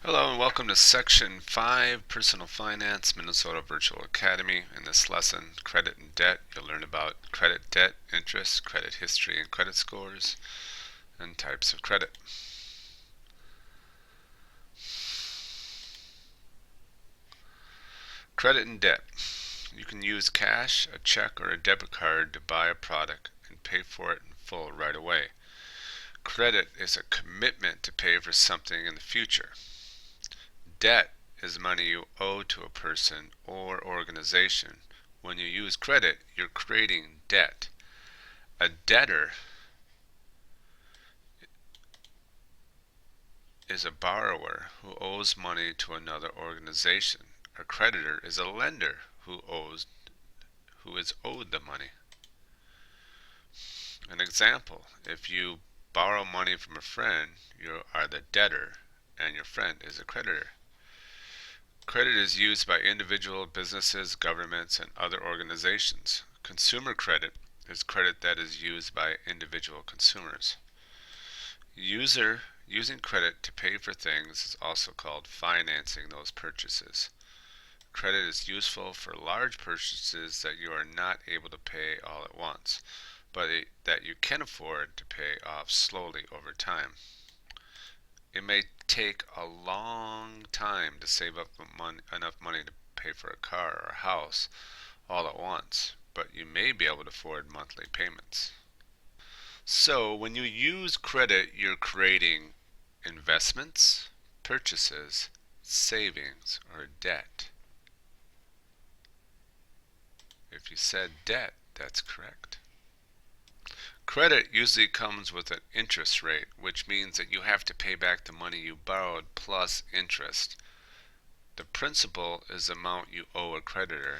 Hello and welcome to Section 5, Personal Finance, Minnesota Virtual Academy. In this lesson, Credit and Debt, you'll learn about credit, debt, interest, credit history, and credit scores, and types of credit. Credit and debt. You can use cash, a check, or a debit card to buy a product and pay for it in full right away. Credit is a commitment to pay for something in the future. Debt is money you owe to a person or organization. When you use credit, you're creating debt. A debtor is a borrower who owes money to another organization. A creditor is a lender who is owed the money. An example, if you borrow money from a friend, you are the debtor and your friend is a creditor. Credit is used by individual businesses, governments, and other organizations. Consumer credit is credit that is used by individual consumers. Using credit to pay for things is also called financing those purchases. Credit is useful for large purchases that you are not able to pay all at once, but that you can afford to pay off slowly over time. It may take a long time to save up enough money to pay for a car or a house all at once, but you may be able to afford monthly payments. So when you use credit, you're creating investments, purchases, savings, or debt. If you said debt, that's correct. Credit usually comes with an interest rate, which means that you have to pay back the money you borrowed plus interest. The principal is the amount you owe a creditor.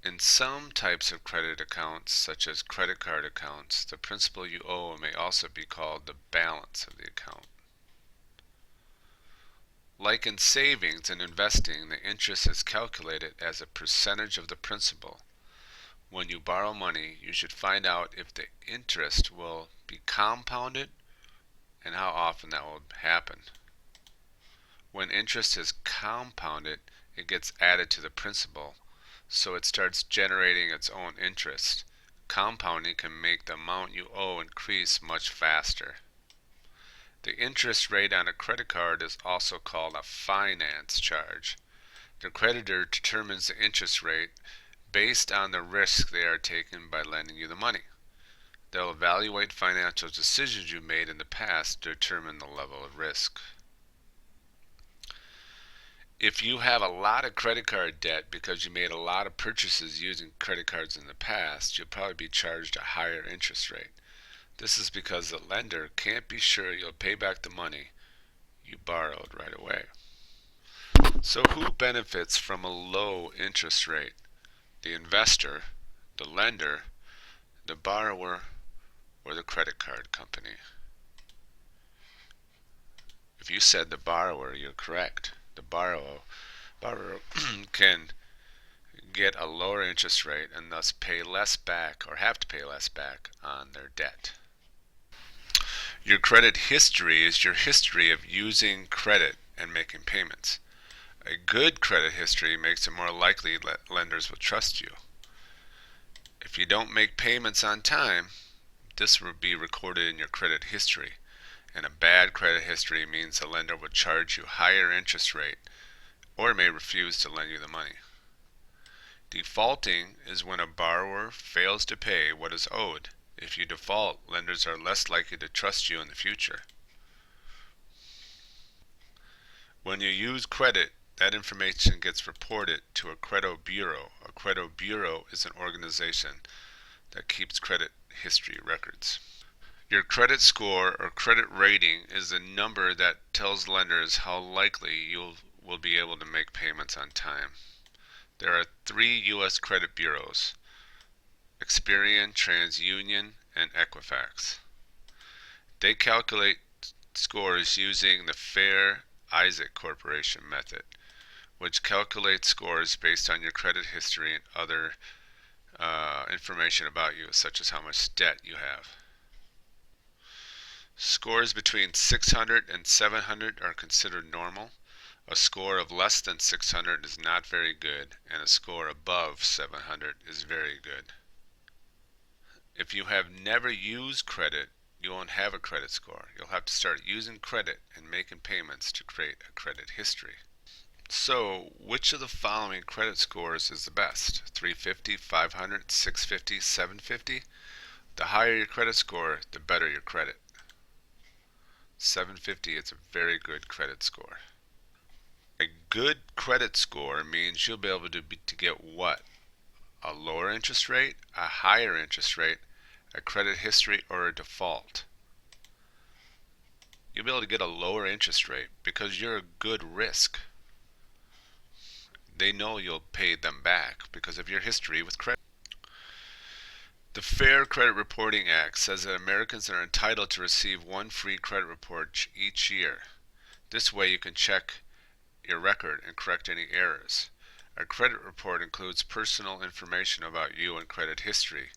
In some types of credit accounts, such as credit card accounts, the principal you owe may also be called the balance of the account. Like in savings and investing, the interest is calculated as a percentage of the principal. When you borrow money, you should find out if the interest will be compounded and how often that will happen. When interest is compounded, it gets added to the principal, so it starts generating its own interest. Compounding can make the amount you owe increase much faster. The interest rate on a credit card is also called a finance charge. The creditor determines the interest rate based on the risk they are taking by lending you the money. They'll evaluate financial decisions you made in the past to determine the level of risk. If you have a lot of credit card debt because you made a lot of purchases using credit cards in the past, you'll probably be charged a higher interest rate. This is because the lender can't be sure you'll pay back the money you borrowed right away. So who benefits from a low interest rate? The investor, the lender, the borrower, or the credit card company? If you said the borrower, you're correct. The borrower can get a lower interest rate and thus pay less back or have to pay less back on their debt. Your credit history is your history of using credit and making payments. A good credit history makes it more likely that lenders will trust you. If you don't make payments on time, this will be recorded in your credit history. And a bad credit history means the lender will charge you higher interest rate or may refuse to lend you the money. Defaulting is when a borrower fails to pay what is owed. If you default, lenders are less likely to trust you in the future. When you use credit, that information gets reported to a credit bureau. A credit bureau is an organization that keeps credit history records. Your credit score or credit rating is the number that tells lenders how likely you will be able to make payments on time. There are 3 U.S. credit bureaus: Experian, TransUnion, and Equifax. They calculate scores using the Fair Isaac Corporation method, which calculates scores based on your credit history and other information about you, such as how much debt you have. Scores between 600 and 700 are considered normal. A score of less than 600 is not very good, and a score above 700 is very good. If you have never used credit, you won't have a credit score. You'll have to start using credit and making payments to create a credit history. So, which of the following credit scores is the best? 350, 500, 650, 750? The higher your credit score, the better your credit. 750 is a very good credit score. A good credit score means you'll be able to get what? A lower interest rate, a higher interest rate, a credit history, or a default. You'll be able to get a lower interest rate because you're a good risk. They know you'll pay them back because of your history with credit. The Fair Credit Reporting Act says that Americans are entitled to receive one free credit report each year. This way you can check your record and correct any errors. A credit report includes personal information about you and credit history.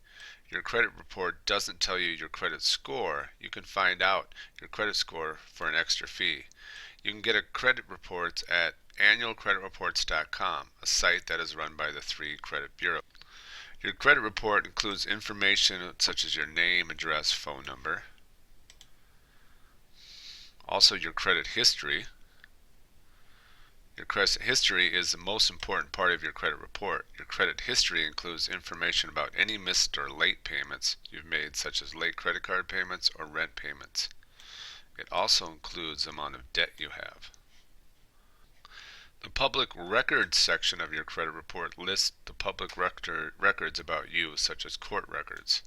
Your credit report doesn't tell you your credit score. You can find out your credit score for an extra fee. You can get a credit report at annualcreditreports.com, a site that is run by the 3 credit bureaus. Your credit report includes information such as your name, address, phone number. Also your credit history. Your credit history is the most important part of your credit report. Your credit history includes information about any missed or late payments you've made, such as late credit card payments or rent payments. It also includes the amount of debt you have. The public records section of your credit report lists the public records about you, such as court records.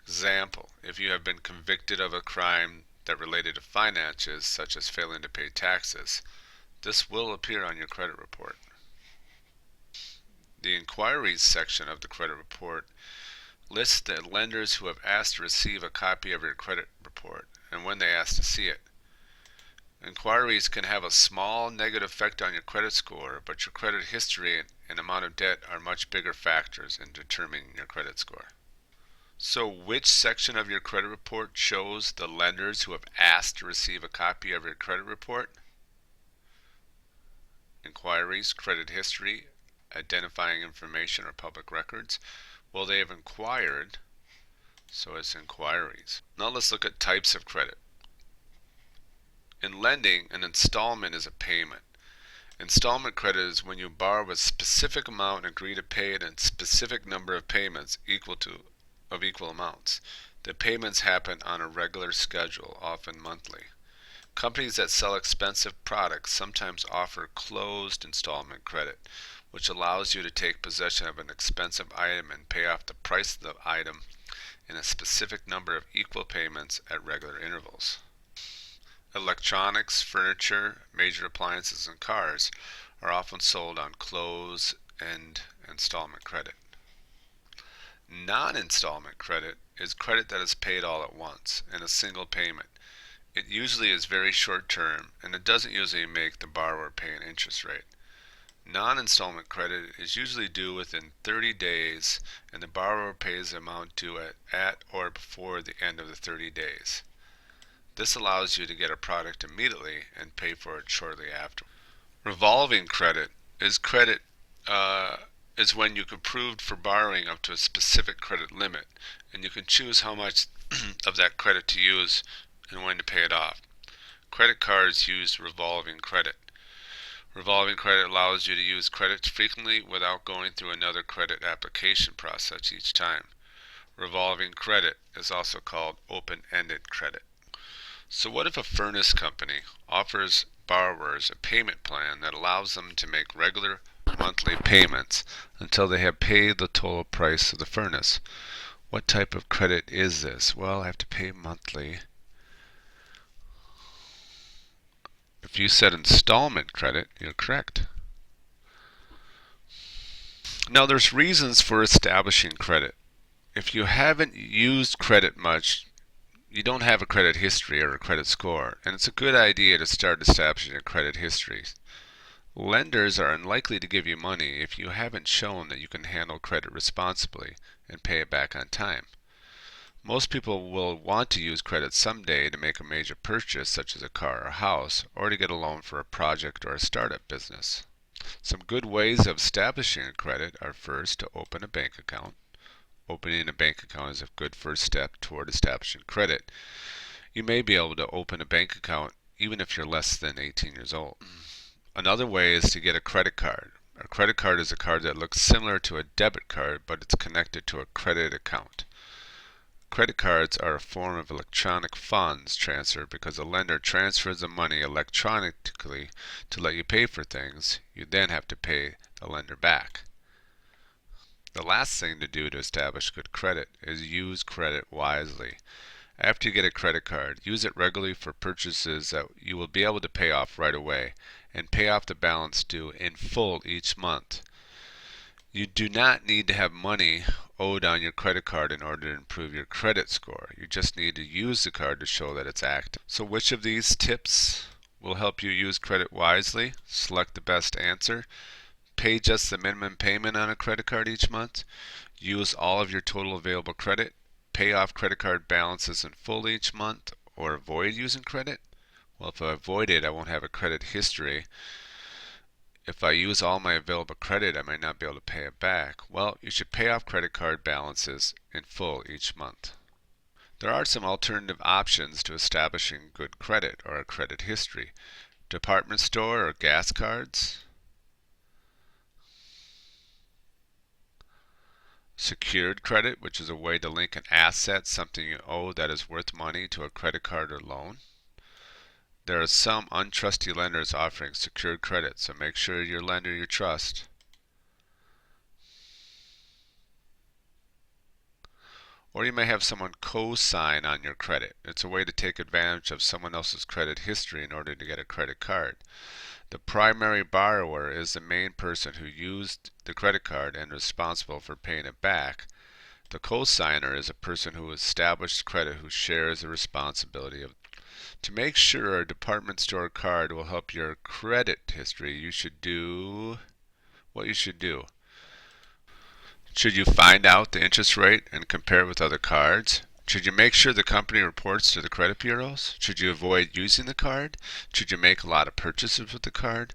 Example, if you have been convicted of a crime that related to finances, such as failing to pay taxes, this will appear on your credit report. The inquiries section of the credit report lists the lenders who have asked to receive a copy of your credit report and when they ask to see it. Inquiries can have a small negative effect on your credit score, but your credit history and amount of debt are much bigger factors in determining your credit score. So which section of your credit report shows the lenders who have asked to receive a copy of your credit report? Inquiries, credit history, identifying information, or public records. Well, they have inquired, so it's inquiries. Now let's look at types of credit. In lending, an installment is a payment. Installment credit is when you borrow a specific amount and agree to pay it in a specific number of payments equal amounts. The payments happen on a regular schedule, often monthly. Companies that sell expensive products sometimes offer closed installment credit, which allows you to take possession of an expensive item and pay off the price of the item in a specific number of equal payments at regular intervals. Electronics, furniture, major appliances, and cars are often sold on closed-end installment credit. Non-installment credit is credit that is paid all at once in a single payment. It usually is very short term, and it doesn't usually make the borrower pay an interest rate. Non-installment credit is usually due within 30 days, and the borrower pays the amount due at or before the end of the 30 days. This allows you to get a product immediately and pay for it shortly after. Revolving credit is when you can approved for borrowing up to a specific credit limit, and you can choose how much of that credit to use and when to pay it off. Credit cards use revolving credit. Revolving credit allows you to use credit frequently without going through another credit application process each time. Revolving credit is also called open-ended credit. So what if a furnace company offers borrowers a payment plan that allows them to make regular monthly payments until they have paid the total price of the furnace? What type of credit is this? Well, I have to pay monthly. If you said installment credit, you're correct. Now there's reasons for establishing credit. If you haven't used credit much, you don't have a credit history or a credit score, and it's a good idea to start establishing a credit history. Lenders are unlikely to give you money if you haven't shown that you can handle credit responsibly and pay it back on time. Most people will want to use credit someday to make a major purchase such as a car or house, or to get a loan for a project or a startup business. Some good ways of establishing a credit are first to open a bank account. Opening a bank account is a good first step toward establishing credit. You may be able to open a bank account even if you're less than 18 years old. Another way is to get a credit card. A credit card is a card that looks similar to a debit card, but it's connected to a credit account. Credit cards are a form of electronic funds transfer because a lender transfers the money electronically to let you pay for things. You then have to pay the lender back. The last thing to do to establish good credit is use credit wisely. After you get a credit card, use it regularly for purchases that you will be able to pay off right away, and pay off the balance due in full each month. You do not need to have money owed on your credit card in order to improve your credit score. You just need to use the card to show that it's active. So which of these tips will help you use credit wisely? Select the best answer. Pay just the minimum payment on a credit card each month. Use all of your total available credit. Pay off credit card balances in full each month, or avoid using credit? Well, if I avoid it, I won't have a credit history. If I use all my available credit, I might not be able to pay it back. Well, you should pay off credit card balances in full each month. There are some alternative options to establishing good credit or a credit history. Department store or gas cards. Secured credit, which is a way to link an asset, something you owe that is worth money, to a credit card or loan. There are some untrusty lenders offering secured credit, so make sure your lender you trust. Or you may have someone co-sign on your credit. It's a way to take advantage of someone else's credit history in order to get a credit card. The primary borrower is the main person who used the credit card and is responsible for paying it back. The co-signer is a person who established credit who shares the responsibility of. To make sure a department store card will help your credit history, you should do what you should do. Should you find out the interest rate and compare it with other cards? Should you make sure the company reports to the credit bureaus? Should you avoid using the card? Should you make a lot of purchases with the card?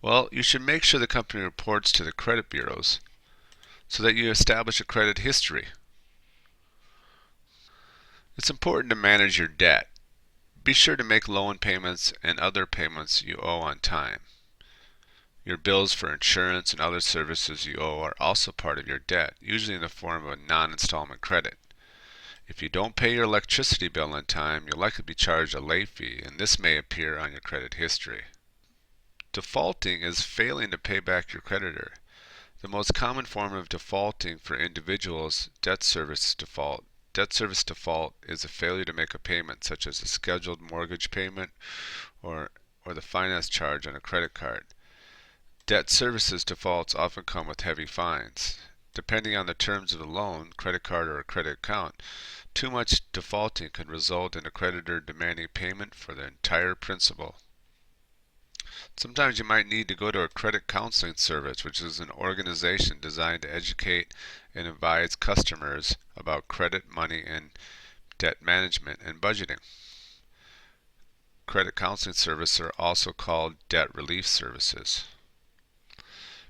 Well, you should make sure the company reports to the credit bureaus so that you establish a credit history. It's important to manage your debt. Be sure to make loan payments and other payments you owe on time. Your bills for insurance and other services you owe are also part of your debt, usually in the form of a non-installment credit. If you don't pay your electricity bill on time, you'll likely be charged a late fee, and this may appear on your credit history. Defaulting is failing to pay back your creditor. The most common form of defaulting for individuals, debt service default. Debt service default is a failure to make a payment, such as a scheduled mortgage payment or the finance charge on a credit card. Debt services defaults often come with heavy fines. Depending on the terms of the loan, credit card, or a credit account, too much defaulting can result in a creditor demanding payment for the entire principal. Sometimes you might need to go to a credit counseling service, which is an organization designed to educate and advise customers about credit, money, and debt management and budgeting. Credit counseling services are also called debt relief services.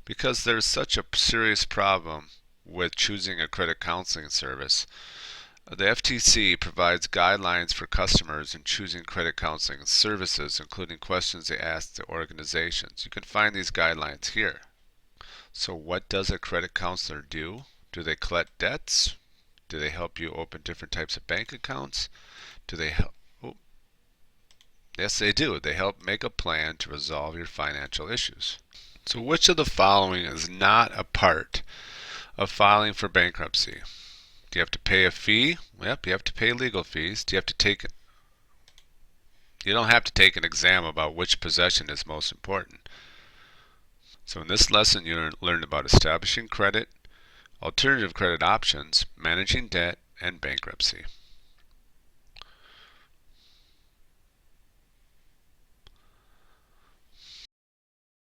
Because there's such a serious problem with choosing a credit counseling service, the FTC provides guidelines for customers in choosing credit counseling services, including questions they ask the organizations. You can find these guidelines here. So what does a credit counselor do? Do they collect debts? Do they help you open different types of bank accounts? Do they help? Oh, yes, they do. They help make a plan to resolve your financial issues. So which of the following is not a part of filing for bankruptcy? Do you have to pay a fee? Yep, you have to pay legal fees. Do you have to take? You don't have to take an exam about which possession is most important. So in this lesson, you learned about establishing credit, alternative credit options, managing debt, and bankruptcy.